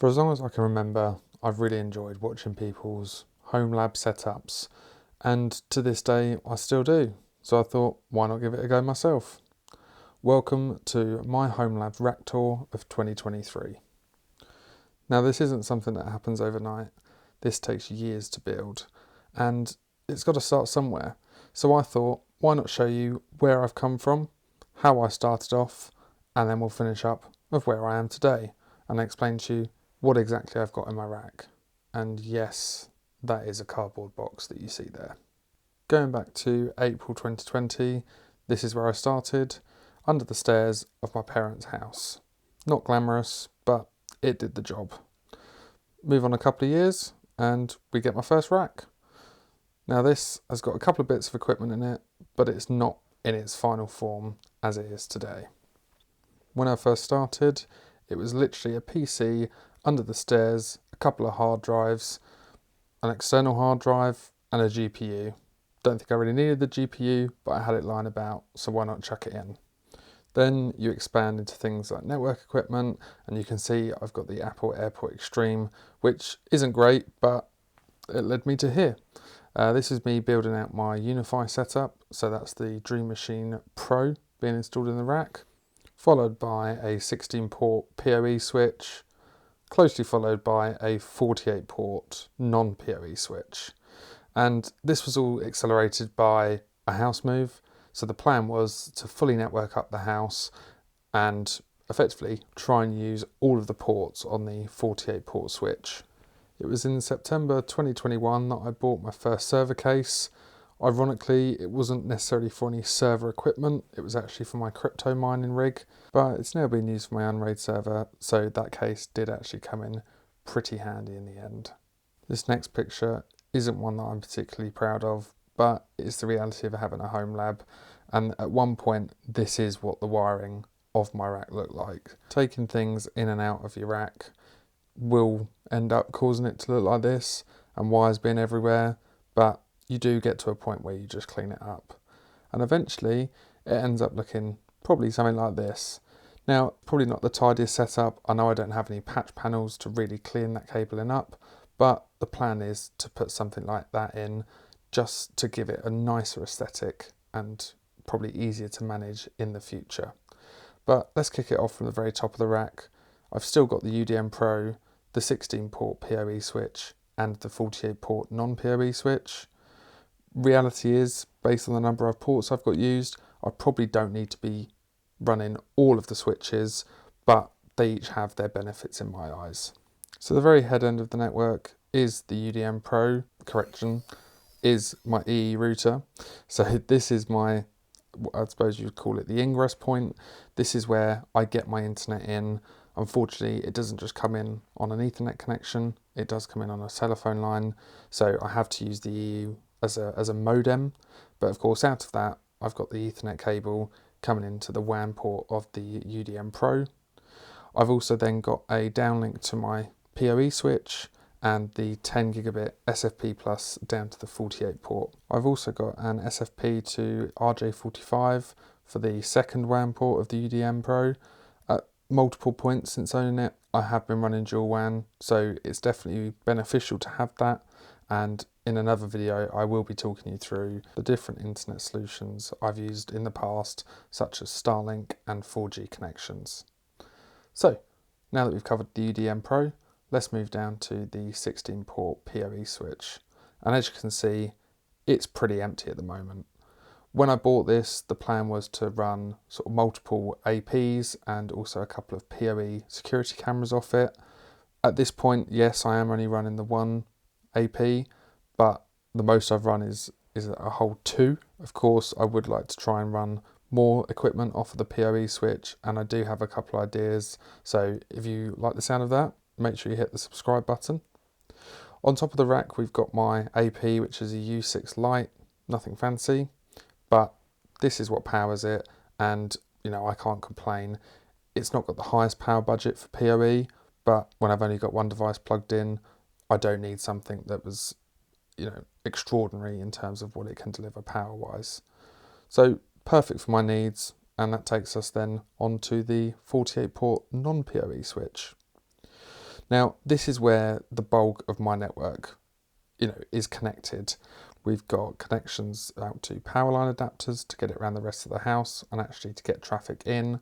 For as long as I can remember, I've really enjoyed watching people's Homelab setups, and to this day I still do. So I thought, why not give it a go myself? Welcome to my Homelab Rack Tour of 2023. Now this isn't something that happens overnight. This takes years to build, and it's got to start somewhere. So I thought, why not show you where I've come from, how I started off, and then we'll finish up with where I am today and explain to you what exactly I've got in my rack. And yes, that is a cardboard box that you see there. Going back to April 2020, this is where I started, under the stairs of my parents' house. Not glamorous, but it did the job. Move on a couple of years and we get my first rack. Now this has got a couple of bits of equipment in it, but it's not in its final form as it is today. When I first started, it was literally a PC under the stairs, a couple of hard drives, an external hard drive and a GPU. Don't think I really needed the GPU, but I had it lying about, so why not chuck it in? Then you expand into things like network equipment, and you can see I've got the Apple AirPort Extreme, which isn't great, but it led me to here. This is me building out my Unify setup, so that's the Dream Machine Pro being installed in the rack, followed by a 16-port PoE switch, closely followed by a 48-port non-PoE switch. And this was all accelerated by a house move. So the plan was to fully network up the house and effectively try and use all of the ports on the 48-port switch. It was in September 2021 that I bought my first server case. Ironically, it wasn't necessarily for any server equipment, it was actually for my crypto mining rig, but it's now been used for my Unraid server, so that case did actually come in pretty handy in the end. This next picture isn't one that I'm particularly proud of, but it's the reality of having a home lab, and at one point this is what the wiring of my rack looked like. Taking things in and out of your rack will end up causing it to look like this, and wires being everywhere, but you do get to a point where you just clean it up. And eventually it ends up looking probably something like this. Now, probably not the tidiest setup. I know I don't have any patch panels to really clean that cabling up, but the plan is to put something like that in just to give it a nicer aesthetic and probably easier to manage in the future. But let's kick it off from the very top of the rack. I've still got the UDM Pro, the 16-port PoE switch and the 48-port non-PoE switch. Reality is, based on the number of ports I've got used, I probably don't need to be running all of the switches, but they each have their benefits in my eyes. So the very head end of the network is the UDM Pro, is my EE router. So this is my, I suppose you'd call it the ingress point. This is where I get my internet in. Unfortunately, it doesn't just come in on an Ethernet connection, it does come in on a telephone line. So I have to use the EE as a modem, but of course out of that I've got the Ethernet cable coming into the WAN port of the UDM Pro. I've also then got a downlink to my PoE switch and the 10 gigabit SFP plus down to the 48 port. I've also got an SFP to RJ45 for the second WAN port of the UDM Pro. At multiple points since owning it, I have been running dual WAN, so it's definitely beneficial to have that. And in another video, I will be talking you through the different internet solutions I've used in the past, such as Starlink and 4G connections. So, now that we've covered the UDM Pro, let's move down to the 16-port PoE switch. And as you can see, it's pretty empty at the moment. When I bought this, the plan was to run sort of multiple APs and also a couple of PoE security cameras off it. At this point, yes, I am only running the one AP, but the most I've run is a whole two. Of course, I would like to try and run more equipment off of the PoE switch, and I do have a couple of ideas. So if you like the sound of that, make sure you hit the subscribe button. On top of the rack, we've got my AP, which is a U6 Lite, nothing fancy, but this is what powers it, and you know, I can't complain. It's not got the highest power budget for PoE, but when I've only got one device plugged in, I don't need something that was, you know, extraordinary in terms of what it can deliver power wise. So perfect for my needs, and that takes us then onto the 48 port non-PoE switch. Now, this is where the bulk of my network, is connected. We've got connections out to power line adapters to get it around the rest of the house and actually to get traffic in.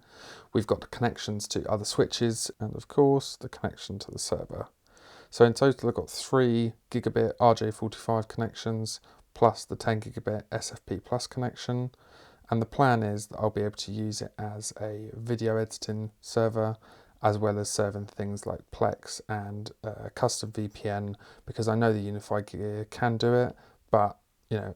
We've got connections to other switches and of course the connection to the server. So in total I've got 3 gigabit RJ45 connections plus the 10 gigabit SFP plus connection. And the plan is that I'll be able to use it as a video editing server, as well as serving things like Plex and custom VPN, because I know the Unified gear can do it, but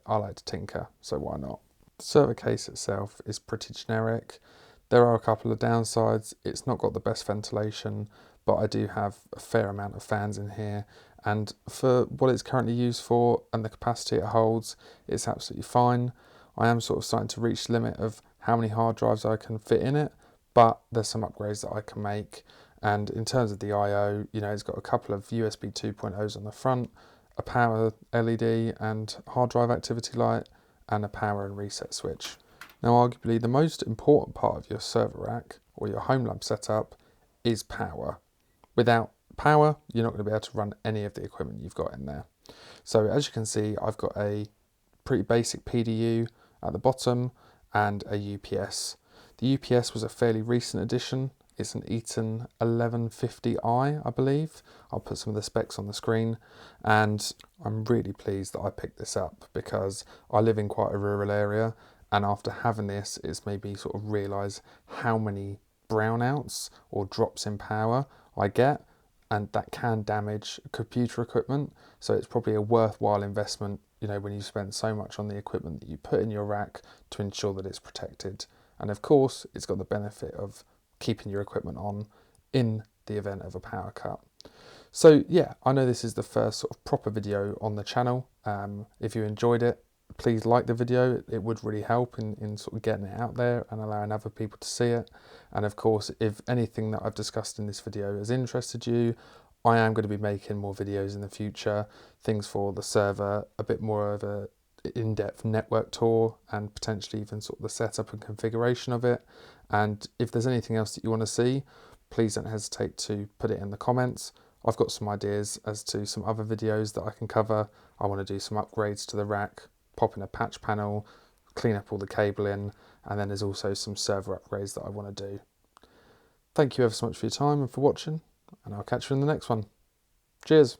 I like to tinker, so why not? The server case itself is pretty generic. There are a couple of downsides. It's not got the best ventilation, but I do have a fair amount of fans in here, and for what it's currently used for and the capacity it holds, it's absolutely fine. I am sort of starting to reach the limit of how many hard drives I can fit in it, but there's some upgrades that I can make. And in terms of the I/O, it's got a couple of USB 2.0s on the front, a power LED and hard drive activity light, and a power and reset switch. Now, arguably the most important part of your server rack or your Homelab setup is power. Without power, you're not going to be able to run any of the equipment you've got in there. So as you can see, I've got a pretty basic PDU at the bottom and a UPS. The UPS was a fairly recent addition. It's an Eaton 1150i, I believe. I'll put some of the specs on the screen, and I'm really pleased that I picked this up because I live in quite a rural area, and after having this, it's made me sort of realise how many brownouts or drops in power I get, and that can damage computer equipment. So it's probably a worthwhile investment, when you spend so much on the equipment that you put in your rack to ensure that it's protected. And of course, it's got the benefit of keeping your equipment on in the event of a power cut. So yeah, I know this is the first sort of proper video on the channel. If you enjoyed it, please like the video. It would really help in sort of getting it out there and allowing other people to see it. And of course, if anything that I've discussed in this video has interested you, I am going to be making more videos in the future, things for the server, a bit more of a in-depth network tour, and potentially even sort of the setup and configuration of it. And if there's anything else that you want to see, please don't hesitate to put it in the comments. I've got some ideas as to some other videos that I can cover. I want to do some upgrades to the rack, pop in a patch panel, clean up all the cabling, and then there's also some server upgrades that I want to do. Thank you ever so much for your time and for watching, and I'll catch you in the next one. Cheers.